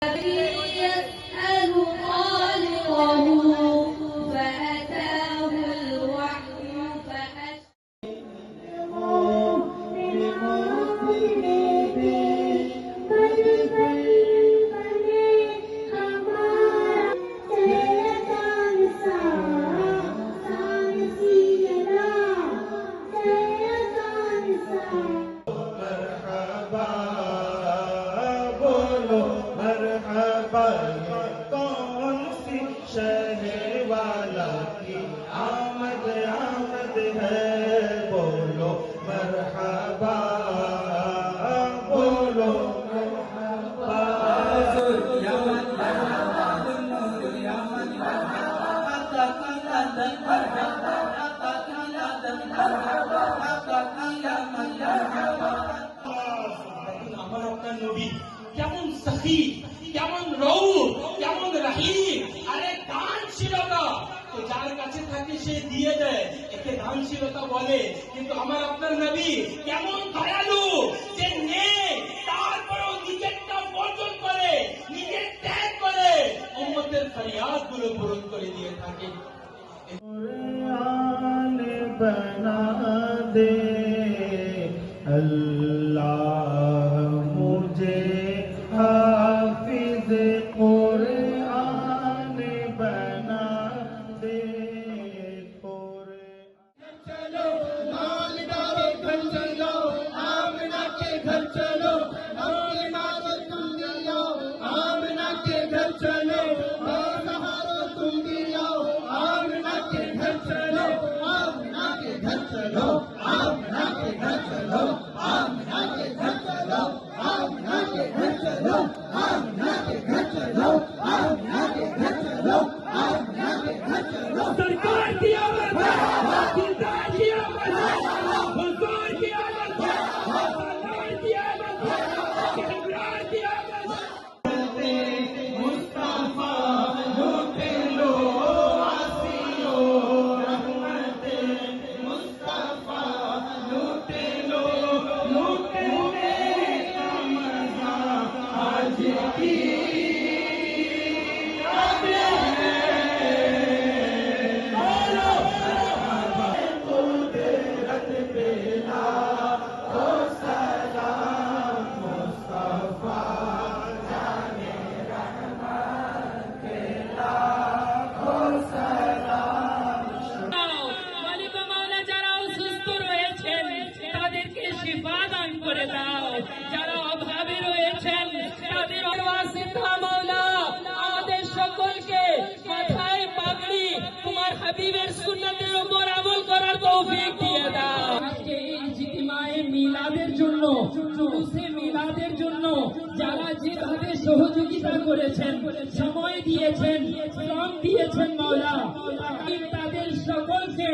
يسأل خالقه فأتاه الوحي कौन सी शहर वाला की आमद आमद है, बोलो मरहबा, बोलो मरहबा। আমার আপনার নবী কেমন সখী, কেমন রউফ, কেমন রহিম, আরে দানশীলতা তো যার কাছে থাকে সে দিয়ে দেয়, একে দানশীলতা বলে। কিন্তু আমার আপনার নবী কেমন দয়ালু, যে নেই তারপরেও নিজেরটা বর্জন করে, নিজের ত্যাগ করে উম্মতের ফরিয়াদ গুলো পূরণ করে দিয়ে থাকে। কুরআন বনা দে अल्लाह मुझे हाफिज कुरआन बना दे। चलो मालिका के घर चलो, आमना के घर चलो, आमना को तुम भी आओ, आमना के घर चलो, बेसहारा तुम भी आओ, आमना के घर चलो, आमना के घर चलो, आमना के घर चलो, आमना के घर चलो, आमना के घर चलो, आमना के घर चलो, आमना के घर चलो, आमना के घर चलो। सरकार की आवाज़ है, सरकार की आवाज़ है, हुजूर की आवाज़ है, सरकार की आवाज़ है, सरकार की आवाज़ है। मुस्तफा लूटे लो आसियो रहमते, मुस्तफा लूटे लो, लूटने का मजा आज की যারা অভাবে রয়েছেন তাদের মাওলা আমাদের সকলকে মাথায় পাগড়ি তোমার হাবিবের সুন্নতের উপর আমল করার তৌফিক দিয়ে দাও। আজকে এই ইজতিমায়ে মিলাদের জন্য, জুলুসে মিলাদের জন্য যারা যেভাবে সহযোগিতা করেছেন, সময় দিয়েছেন, শ্রম দিয়েছেন মাওলা, তাদের সকলকে